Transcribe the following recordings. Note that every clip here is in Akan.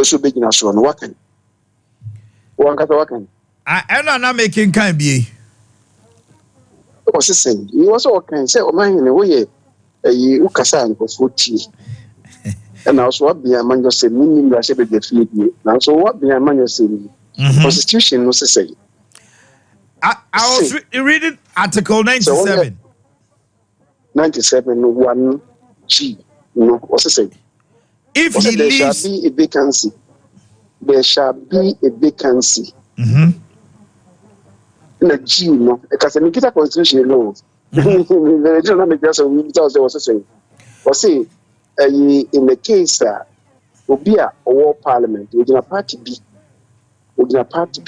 also big in so no wakan one kata wakan I not making kind be was saying he was all kind say Omanhene we you ukasa nko 40 and also what be among say minimum ra she be the fee now so what be among say constitution no say I was reading article 97 97 1G no what's saying if he there leaves shall be a vacancy na G no because me kita constitution no the general make us we because was saying was say in the case obi a or parliament we na party B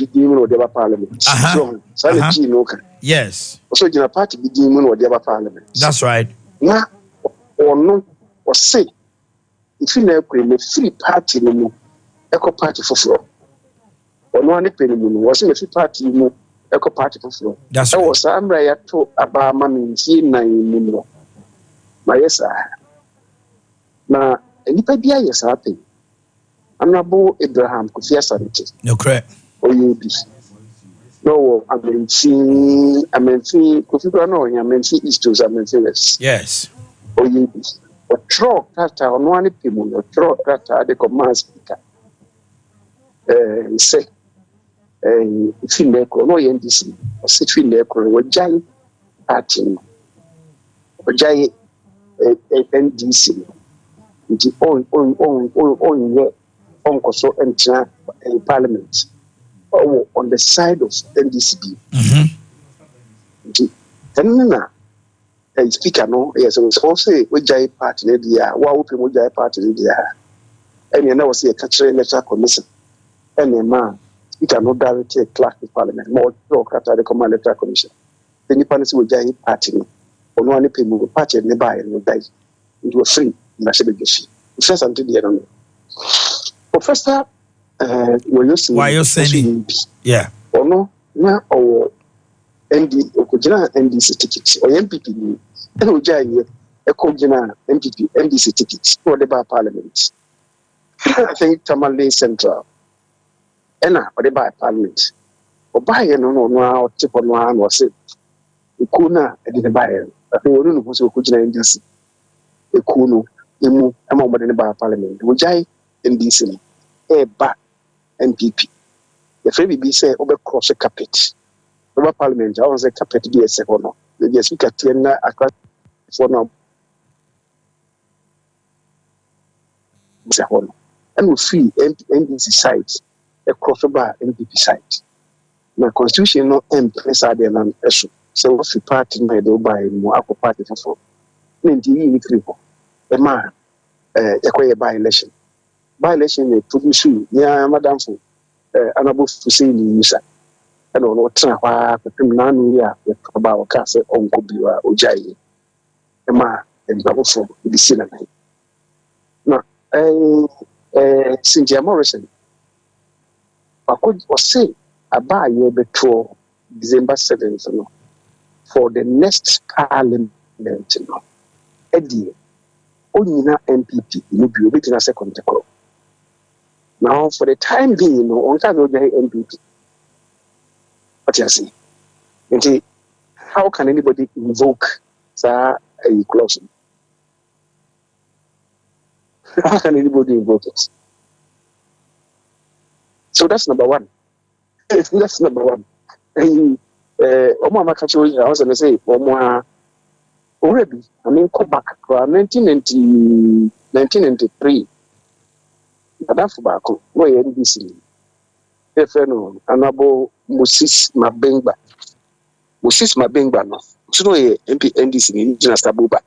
given or the parliament so G no can yes so the party be given or the parliament that's right na or no or say if you na free party no eco party for floor or no any penny no was in a free party no eco party for floor that's right was amra to abama minti na no ma yes na nipa bia yes happen Honorable Abraham Kofi Asante no correct OUB no amenfi Kofi no amenfi East to amenfi West yes OUB o tro kata ono ani pimu o tro kata de command speaker say finne ko no NDC o sit finne ko o jai party o jai NDC nti on so enter in parliament on the side of NDCB nti speaker no yes so say we jai party there wa wo pe mo jai party there and na was a catcher electoral commission and man speaker no direct clerk of parliament more talk after the command electoral commission the nipa say we jai party no ono ani pe mo party ne buy no dai into a free na she be gishi first until the no Professor why you saying yeah ono na o okujina NDC ticket or MPP ni e o jai e kojina MPP NDC ticket for the parliament I think Tamale Central ena o the parliament o buy no o tipo no an o se ikuna e de buy I think onu no so okujina NDC ekuno emu ama mo de parliament o jai NDC ni ba MPP the free be say over cross carpet over parliament I was a carpet be a second no the speaker tiena across for no and we free NDC side a crossover MPP side na constitution no empress ade na eso so we free party na do buy mo akọ party for nti yi ni kripo e ma ekoye by election they produce ya madam for anabo fusini nisa and no tra kwa na nu ya ba o ka se onko biwa ojai e ma ndabo for the sina na Cynthia Morrison akod o say aba ye beto December 7th no for the next parliament no edi onyina MPP no bi obetina second call. Now, for the time being, on can go MPP. What you see? And how can anybody invoke a clause? How can anybody invoke it? So that's number one. That's number one. And Omama Kacho, I was going to say, already, I mean, come back to 1993. Adafu bako no ye NDC efe no anabo Moses Mabengba no so ye NDC ni jina Sabuba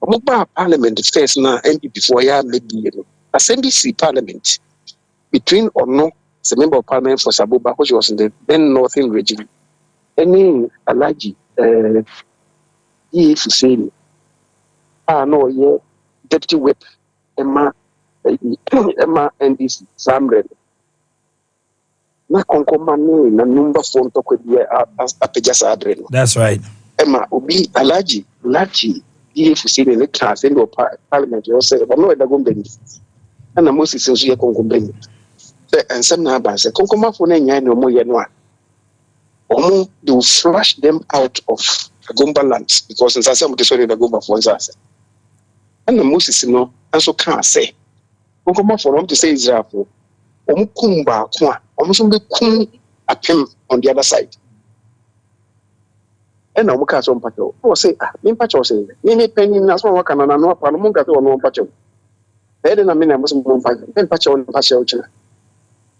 omo ba parliament first na MPP for ya maybe no as NDC parliament between Ono the member of parliament for Sabuba which was in the then northern region any Alaji Fuseni no ye deputy whip Emma NDC Samre na konkomane na number phone to kwedie apejasa adre no that's right Emma obi Alaji Fuseni ne class in the parliament you say but no e da go benefit And Moses is here concombain. And some neighbors say, Concoma for Nanya no more yanwa. They will flush them out of the Gomba lands because in some of the story the Gomba for us. And the Moses, also can't say, Concoma for them to say Israel. Omukumba kwa omusumbe kum apem on the other side and omuka so mpacho o say me mpacho say me penny na so waka na no pa no munga so no mpacho e de na me na musum mpacho on mpacho china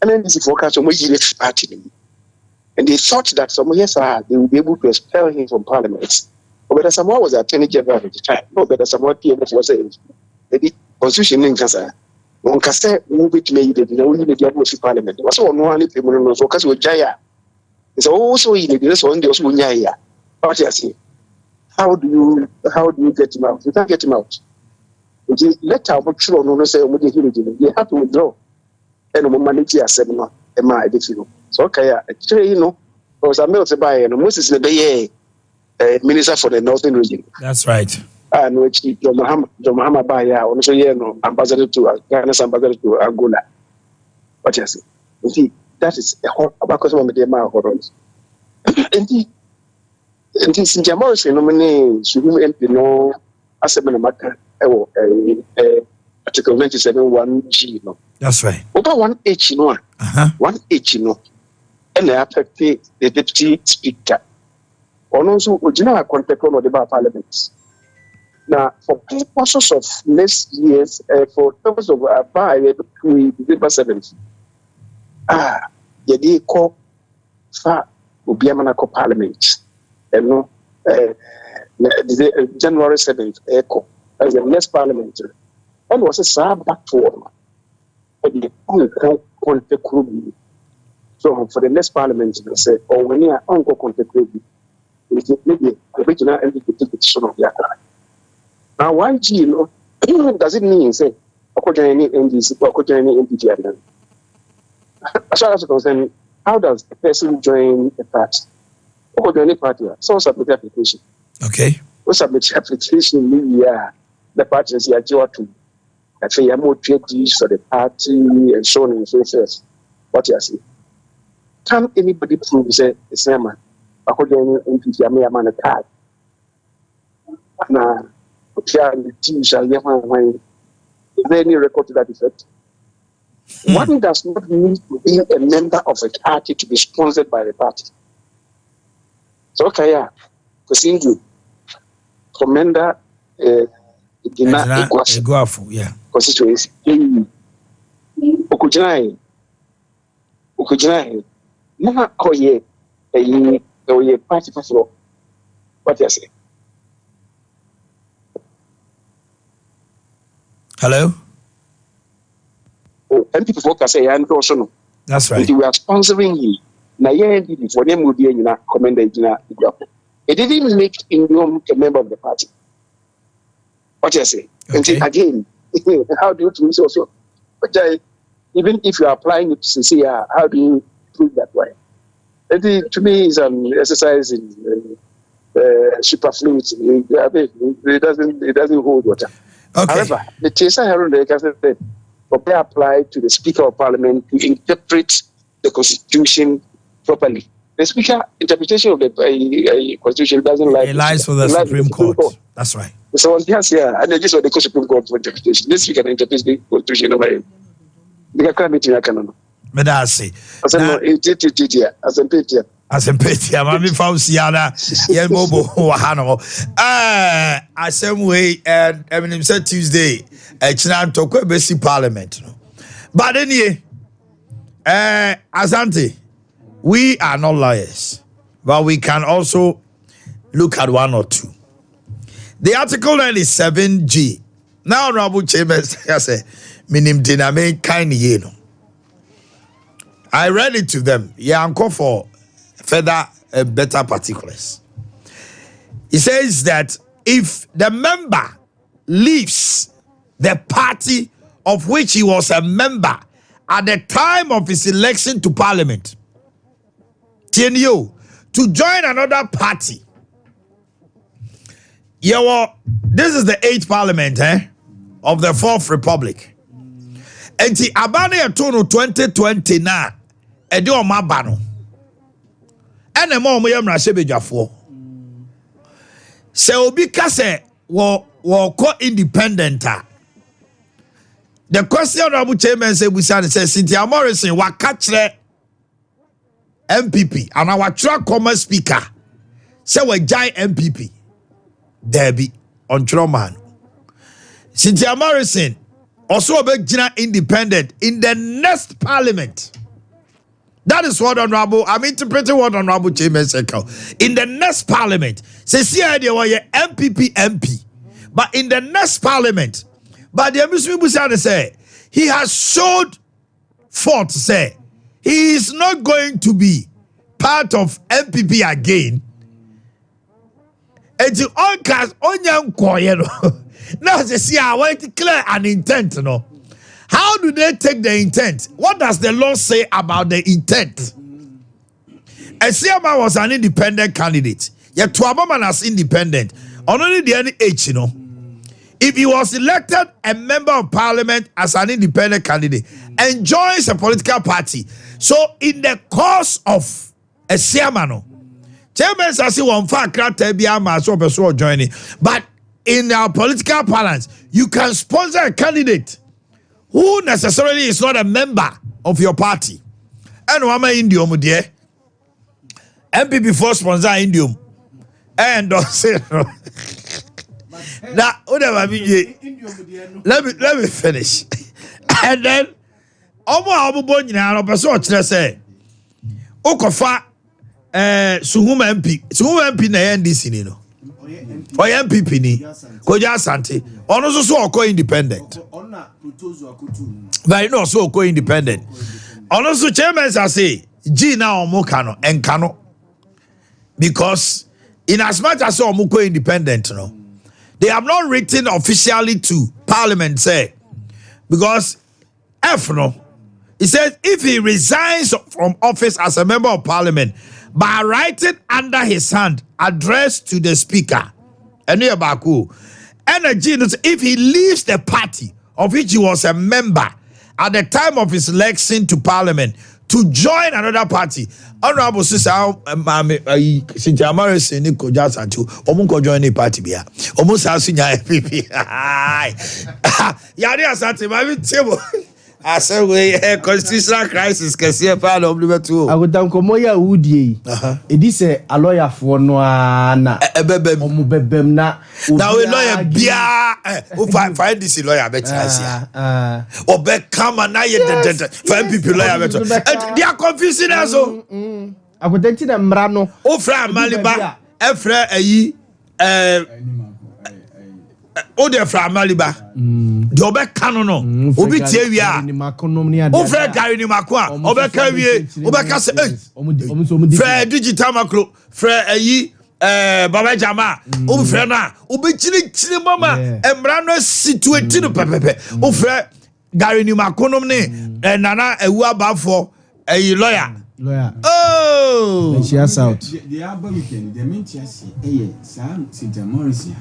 and then this forecast mo yire party and they thought that some years they will be able to expel him from parliament but Samoa was attorney general at the time no but Samoa PMF was saying the constitution in Kasa on Cassa move it made it, only the Diablo Parliament. Was all no only people no focus with Jaya. It's also in the this one, the Osunyaya. What you say? How do you get him out? You can't get him out. Which is let our children no say they have to withdraw. And manage a seminar, I did. So okay, actually, because I to buy and Moses the Bay minister for the northern region. That's right. And which John Muhammad Baya, also ambassador to Ghana's ambassador to Angola. What you say? You see, that is a whole about the horrors. Indeed, in Jamal, nominee, she will MP no as a matter. Article 97 1G. That's right. Over 1H, 1H, and they affect the deputy speaker. Or also, original contact on the parliament. Now, for purposes of next year's, for purposes of by December 7th, they call for Ubiamanaco Parliament, and no, January 7th, echo as the next parliamentary, and was a sub back form for the contact group. So, for the next parliament, they say, or when you are uncle contact group, maybe the original entity to take the of the attack. Now, why does it mean, say, any NDC or any NPT? As far as I'm concerned, how does a person join a party? Or join a party? So, submit application. Okay. What submit application? The party is here to I say, I'm more treaties for the party and so on and so forth. What you say? Can anybody prove, say, the same? According to NPT, I may have a card. Now, is there any record to that effect? One does not need to be a member of a party to be sponsored by the party. So, okay, yeah. Because you commander Iguafu, yeah. Constituency. Okujinai. Now, a party for what you say? Hello? And people focus say, and also no. That's right. We are sponsoring him. Now, for them will be a commander. It didn't make him a member of the party. What you say? Okay. And again, how do you prove so? But even if you are applying it to say, how do you prove that way? To me, is an exercise in superfluity. It doesn't hold water. Okay. However, the TSI Herald said, they apply to the Speaker of Parliament to interpret the Constitution properly. The Speaker interpretation of the Constitution doesn't like. It lies for the Supreme Court. That's right. So yes, yeah, and they just want the Supreme Court for interpretation. This Speaker interprets the Constitution over. The committee I can. But I say, as a petty, I'm having found Siana, Yelbobo, Wahano. Same way, and I mean, said Tuesday, Chinan Tokwe Besi Parliament. But anyway, Asante, we are not lawyers, but we can also look at one or two. The Article 97G. Now, Honorable Chambers, I say, minim diname kind yeno. I read it to them. Yeah, I'm called for further better particulars. It says that if the member leaves the party of which he was a member at the time of his election to parliament, TNU, to join another party. This is the 8th parliament of the 4th Republic. enti aba na yeto no 2020 na e de o maba no ene ma o mo yamra sebedwafo se obi ka se wo ko independent. The question Honorable Chairman say Cynthia Morrison wa kachre MPP and our track common speaker say we jai MPP Debbie on Troman. Cynthia Morrison also be independent in the next parliament. That is what I'm interpreting what Honorable Chairman said. In the next parliament, say see idea why MPP MP, but in the next parliament. But the Muslim say he has showed forth say he is not going to be part of MPP again. And the now they see I want to declare an intent. No, how do they take the intent? What does the law say about the intent? Esiama was an independent candidate. Yet Tuabaman as independent. Only the any age, you know. If he was elected a member of parliament as an independent candidate and joins a political party, so in the course of a Siamano, Chairman Sasi won far so joining, but in our political balance, you can sponsor a candidate who necessarily is not a member of your party. And Wama Indium, dear MPP for sponsor Indium, and don't say no. Now, let me finish. And then, say, Okofa, Suhuma MP na NDC ni no. Or MPP ni. Koja Sante. Ono so ko independent. But no so ko independent. Ono so chairman say, G na omo kano enkano. Because in as much as omo ko independent no. They have not written officially to Parliament, say, because F no, it says if he resigns from office as a member of Parliament by writing under his hand address to the Speaker, and if he leaves the party of which he was a member at the time of his election to Parliament to join another party. Honorable Sister Cynthia Morrison ni ko jasa to omunko join the party bia omusa asunya FPP yare asante ma bi table ase we constitutional crisis kese pa na obligato agodan ko moya wudie edi se a lawyer for no na ebebem omubebem na we lawyer bia o find this lawyer better asia obe come na ye the find people lawyer better they are confusing us agodan ti na mra no o fra maliba efra ayi o de fra maliba de obe kanu no obi tie wi a o fra gari ni mako a obe ka wie obe ka se fra digital macro fra ayi baba jama o fra na obi chiri mama emra no situate no pepepe o fra gari ni mako no ne nana ewu abafo ayi lawyer. Oh, she has out. The Abba weekend, the Mentiasi, Sam, Cynthia Morrison.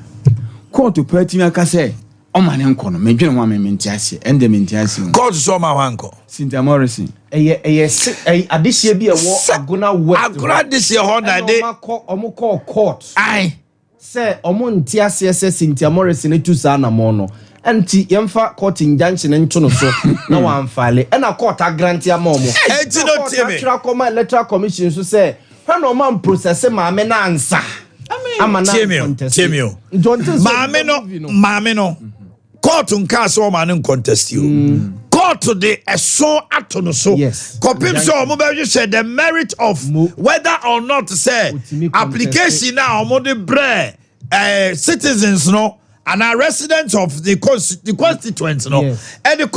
Court to Pertin Acase, Omanhene Yaw, Major Woman Mentiasi, and the Mentiasi. God saw my uncle, Cynthia Morrison. Yes, this year be a war, gonna work. I'm glad this year, Omo court. Aye, say, Omontiasi says Cynthia Morrison to Sana Mono. Anti yemfa court injunction nto no so na wan file e na court grant ya momo e ti no tie me electoral commission so say when no man process maame na ansa amana tie me maame no court nka so ma ne contest you court de eso ato no so kopim so omo be hwe the merit of whether or not say application na omo de bre citizens no and our residents of the constituents, no, and the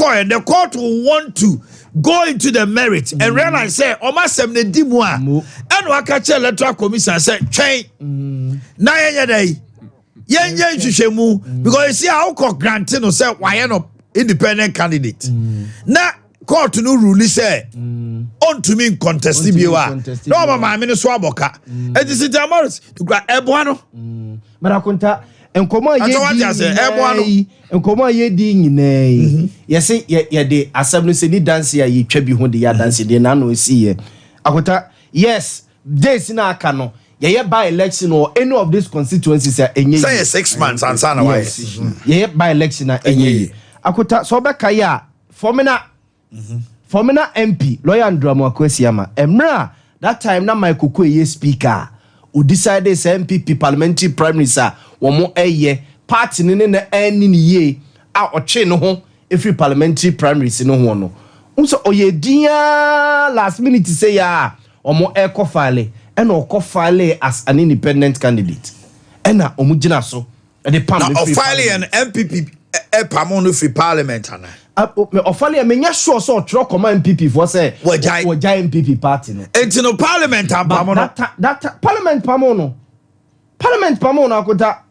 court will want to go into the merit and realize, say, Omasem ne dimwa, and wakache electoral commission say, train, na day, yen shishemu, because you see how court granting or say, why no independent candidate. Na court no rule say, on to me contest biwa. No, mama, I mean, swaboka. And this is Damaris to grab Ebuano. Marakunta. Enkomo ye di nyina yes ye de assembly se ni dance ya ye twa bi ho de ya dance de na no si ye akota yes days na aka no ye by election or any of these constituencies enye say 6 months and sana why ye by election na enye akota so be kai a formina MP lawyer Andram Akwesiama emra that time na my kokko ye speaker o decide say MPP parliamentary primary sir wo mo eye party ne na ani ni ye a oche no ho every parliamentary primaries no ho no unso oye dia last minute say ya omo e file and o file as an independent candidate ena omu gina so the pam now file an MPP e pam no free parliament ana o file me nya sure so tro command MPP for say wajai MPP party no enti no parliament pam no that parliament pam no akota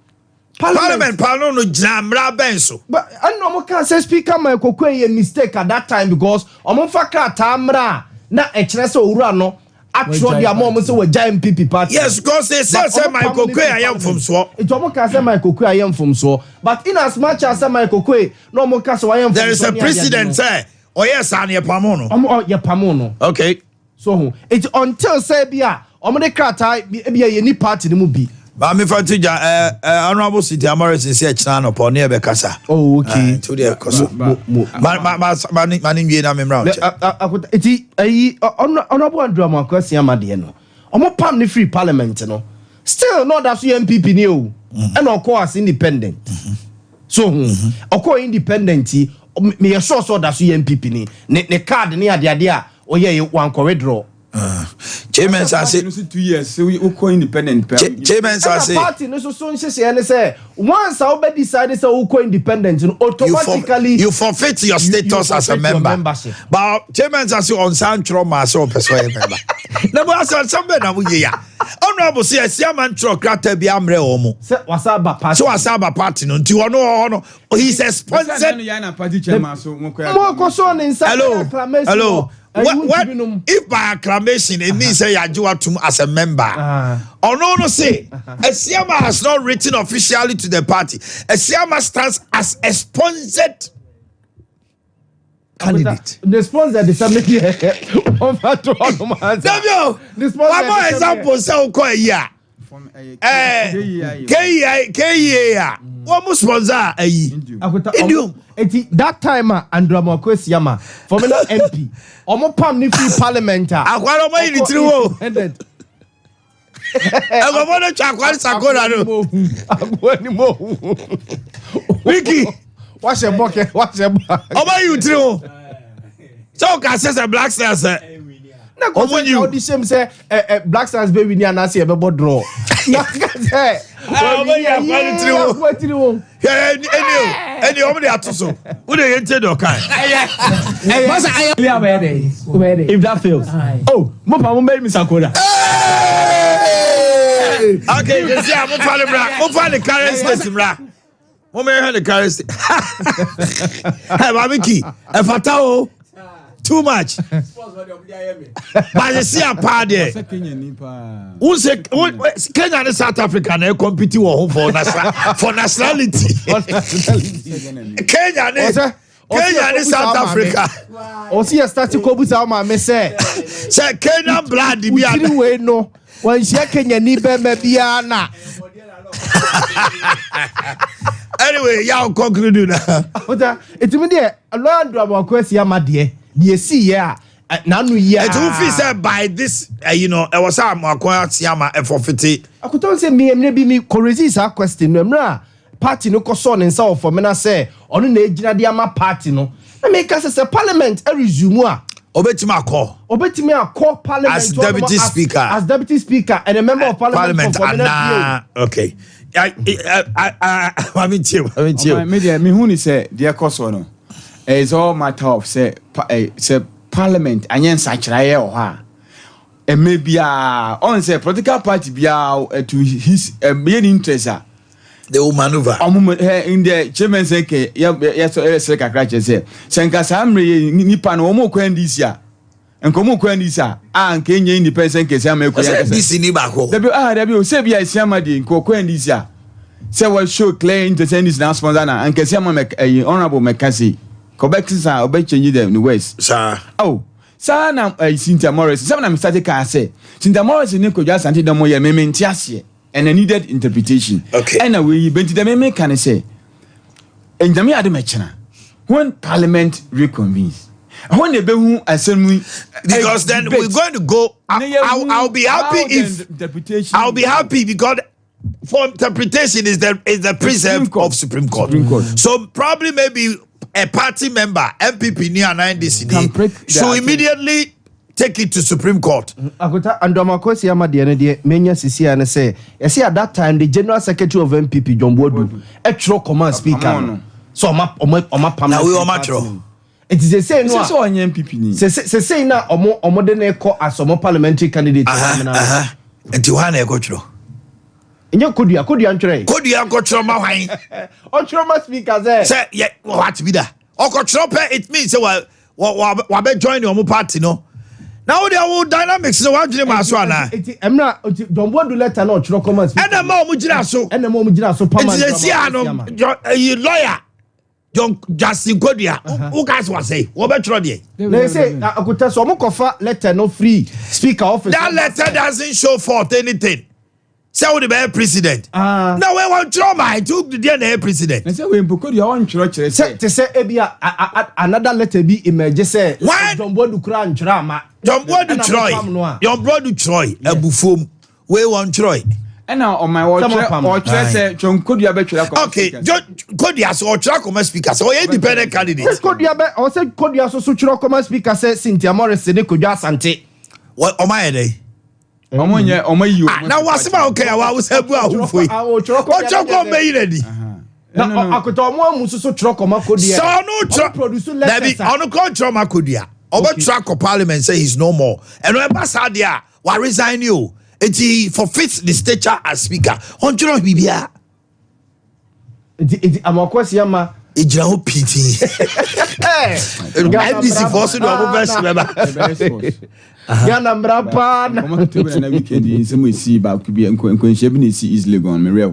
Parliament panel no jamra benso. But I know can say speaker my kokwe a mistake at that time because omo fakra tamra na echere se owura no atro dia mom say we giant MPP party. Yes, because they say my kokwe I am from so. It omo can say my kokwe I am from so. But in as much as my kokwe no omo can say I am from so. There is a precedent say oh yes an ye pamono. Omo ye pamono. Okay. So it until say bia omo de krata bia ye ni party ni mu bi. But me for teacher, honorable city Amaris is here channel upon near Bekasa. Oh, okay. To the cost. Manning na memra. Honorable Andram Akwesiama de no. Omo pam ni free parliament no. Still not that MPP ni o. And of course independent. So, oko independent me sure so that MPP ni. Ne card ni ade a oye one corridor. Chairman say 2 years so we go independent. Chairman say party no so say once I be decided say we go independent automatically you forfeit your status as a member. But Chairman say on sound trauma so person member. Na bo say somebody na we ya. Honorable say Siaman tro krata bi amre omo. Say wasaba party. So wasaba party no nti ono he's a sponsored party chairman so mo ko so on inside acclamation. Hello. What if by acclamation it means say Yajuatum as a member? Or no say Esiama has not written officially to the party. Esiama stands as a sponsored candidate. The sponsor the family on factor on the sponsor one more example say ko ya what must sponsor that time Andram Akwesiama former MP omo pam ni free parliament akwara omo yin tiriwo e go bono chakwari sakora no agwani mo wiki what's your bucket omo yin tiriwo so ka say black stars na omo you the same say black stars be win na say e be draw na ka say omo ya kwani tiriwo any omo dey atoso who dey enter the kan if that fails oh mo pa mo marry me sakora okay you see mo fa the current state bra mo me the current state hey babiki e fata o too much but you see a part there who say Kenya and South Africa na compete for nationality Kenya and South Africa o see a static obusa ma me say Kenyan blood bi ana we no wan share Kenya ni be ma bia na anyway y'all conclude now etimi de Andram Akwesiama de see here na no here it will feel said by this you know it was Akwesiama forfeit akoton say me bi me correct a question no mra party no koso ne nsa of me na say ono na ejina de ama party no na make us say parliament e resume a obetimi akọ parliament as deputy speaker and a member of parliament okay I me who ni say dear koso no it's all matter of say parliament anyen sachiraye o ha e maybe on say political party bia to his main interest they will maneuver in the chairman say ke yes kakra che say senka samre nipa no mo kwa ndisi a enkomo kwa ndisi a nke nye independent ke say am ekwa ndisi ni ba ko debi o say bia siama de kwa ndisi a say what show clear interchange now sponsor na and kesi am honorable Mekasi Quebec sa obe change them in the west sir sir na Cynthia Morris some na me start ka say Cynthia Morris ni ko just anti dem ye me ntiase and a needed interpretation okay and we bent them me can say enjami ade mechana when parliament reconvenes when they be who assembly because then debate. We're going to go I'll be happy if I'll be happy because for interpretation is the precept of Supreme Court. So probably maybe a party member MPP near 90 so immediately take it to Supreme Court. Akota Andomakosi Amadi and Menya Sisi and say, you see at that time the General Secretary of MPP John Bodu, a true command speaker. So now we are matro. It is the same no. So MPP. Say na omo de na call as omo parliamentary candidate. Enti wa na ekochro. Enyo kodua ntwere. Kodua kochro ma hwan. Ochro ma speaker say what be that? Okochro pe it means say wa be join omo party no. Now there will dynamics so what dream aso ana. Emra Don Bodu letter no ochro command speaker. Ena ma omo gina so. Permanent. Enti say ano lawyer John Justin Kodua, who guys was say, what about there? They say, I could tell some kofa letter no free speaker office. That letter doesn't show forth anything. Say the bad president. No, we want trauma. I took the DNA president. I say we Kodua want church. Say another letter be emerge. Say John Bodu kran drama. John Bodu Troy. John Bodu Troy. Ebufom. We want Troy. And now on my watch, John Kodua be okay, Kodua so Ochra come speaker. So independent candidate. Kodua be or say Kodua so Ochra come speaker say Cynthia Morris ne Kodua Asante. What Omanhene? Omanhene. Now what's about okay? I was able to foi. Ochra come be ready. Now akota omo amuso so Ochra come Kodua. So no produce letters. Ono control Kodua. Obo track parliament say he's no more. And when Basadia wa resign you. It forfeits the stature as speaker. On Juro Bibia. It amakwasi ama ejira ho piti. MDC force do abo best member. Yana mbrapa na. Omo tebe na weekend nsem esi ba ku bi nkwenhye bi na esi easily gone me re.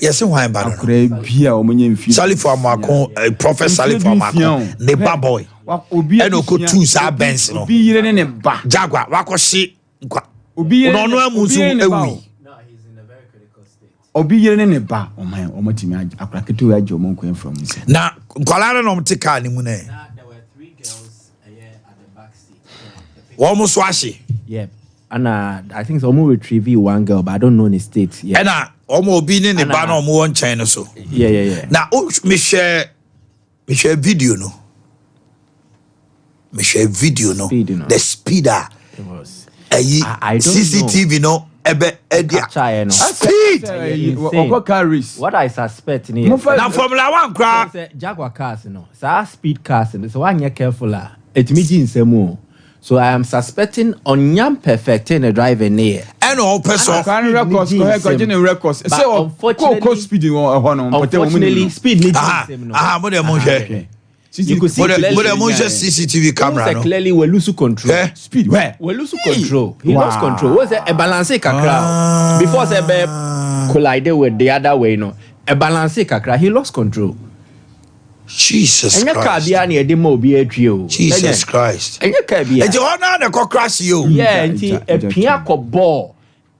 Yes why ba no. Akra bia omo nya mfi. Salifo Amako Prophet Salifo Amako. Ne ba boy. Obi e no ko two sa Benz no. Obi yire ne ba. Jaguar wakohye nkwa. Obi no amusu ewi. No, he's in a very critical state. Obi yire ne ba omatimi akra ketu aje omo nkwen from nse. Na nkwala no mtika ni mu na. There were 3 girls at the back seat. Wo so ahye. Yeah. And I think so omo retrieve one girl but I don't know the state. Yeah. And omo obi ni ne ba na omo won chen no so. Yeah. Na me share video no. Me share video no. The speeder. It was. I don't CCTV know. Speed. What I suspect now Formula 1 car. Jaguar cars no. So speed cars so one you careful it means same. So I am suspecting on perfect in a driver near. And all person can records records. Say unfortunately speed unfortunately speed needs same. You could see CCTV camera. Clearly, we lose control. Speed where? We lose control. He lost control. Was a balance kakra before the collided with the other way? No, a balance kakra. He lost control. Jesus Christ. Jesus Christ. And you crash you. Yeah, a piano ball.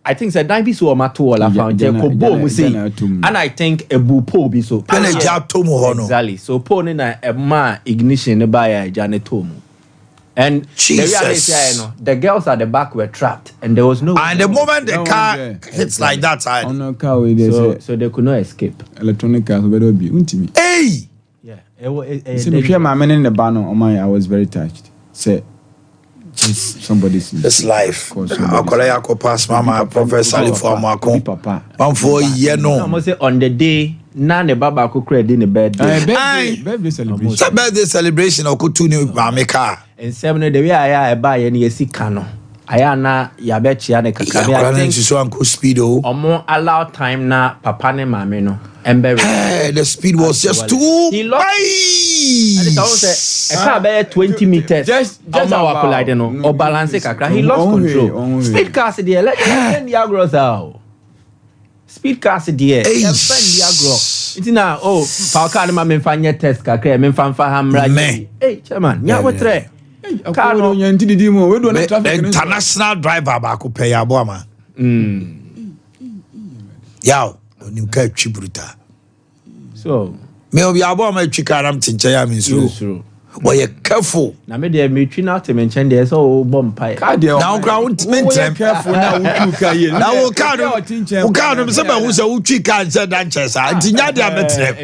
I think that that be so matter la found and I think a bupo be so exactly so pon na a ma ignition by Janet Tomu and the girls at the back were trapped and there was no and the moment the car hits like that side on the car so they could not escape electronic cars better be untimi hey yeah I was very touched say somebody's this life. Akolaya ko pass mama Professor Salifo Amako. Papa. One for year no. Almost on the day na ne baba ko credit in the birthday. Birthday celebration. It's a birthday celebration or kutu ni mameka. And 7 the way I buy any sika no. Aya na ya bechi ne kakra. I think so uncle speedo. Omo allow time na papa ne mame no. Hey, the speed was just too he lost. And it's a car by 20 meters. Just collide no or balance kakra. He lost control. Speed cars the let the agros out. speed cars there. Hey. It's now power car ma me fanya test kakra me fan hamra. Hey chairman, nya wotre. Car no nyanti didi mo we do na traffic international driver ba ko pay abo ama. Yaw, onim ka twi bruta. So, me obi abo ama twi car am tinche ya me so. Boy careful. Na me dey me twi na te mention dey so bomb pie. Now ground mention careful na wo ka ye. Na wo car no se ba wo se wo twi car se dan chesa. Ntinya dia metrem.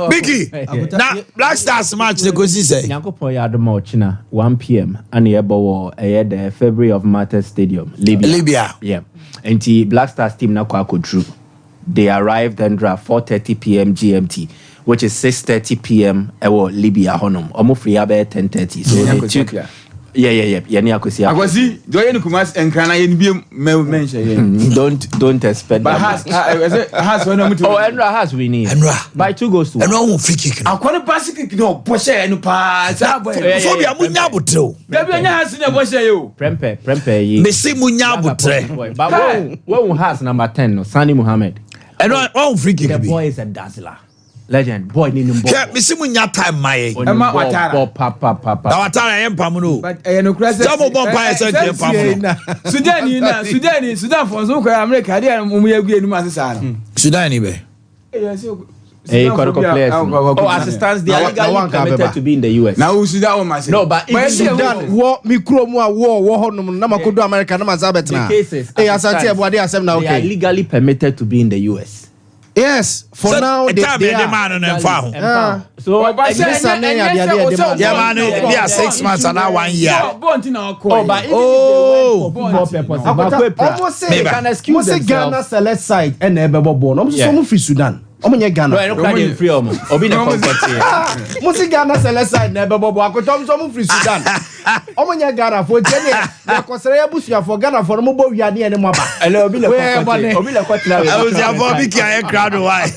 Biggie. Na Black Stars match ne go see say. Yankopon ya do match na 1 p.m. and ye bo the February of Martyrs Stadium, Libya. Yeah. And the Black Stars team na kwa kodru. They arrived and draft 4:30 p.m. GMT, which is 6:30 p.m. Libya honum. Almost free about 10:30. So they took. Yeah. Yani akosi. Akosi. Do you know kumas enkana ye bi mention? Don't expect. But has when I'm to. Oh, Enra has we need. Enra. By 2 goals to. Enra won free kick. Akwana pass kick no boshe enu pa. So bia munya botre. Dabi anya has na boshe yo. Prempe yi. Me say munya botre. But when has number 10 no Sani Muhammad. Enra won free kick. The boy is a dazzler. Legend boy ni number. Yeah, me see munya time my. Emma Watara. Papa. Na Watara yem pamuno. But no crazy. Jamo bon pa ese yem pamuno. Sudan for so kwa America dey mu ya gbe enu asesa no. Sudan ni be. Players. Assistants they are legally permitted to be in the US. Now Sudan one man. No, but if Sudan war mikro mu a war honum na makodo America na mazabetna. Asante Ebuade asem na okay. They are legally permitted to be in the US. Yes, for so now they are. So man, 6 months and now 1 year. But almost say can excuse themselves. Ghana select side and Ebebo born. Almost so free Sudan. Omo Ghana. No, free omo. Obi na contact here. Musi Ghana select side na Ebebo bo akotom so free Sudan. Omo Ghana for jene. Ya kosere abusu for Ghana for mo bo wiane ene mo ba. Ele obi le contact. Obi le contact. I was ya for big crowd why.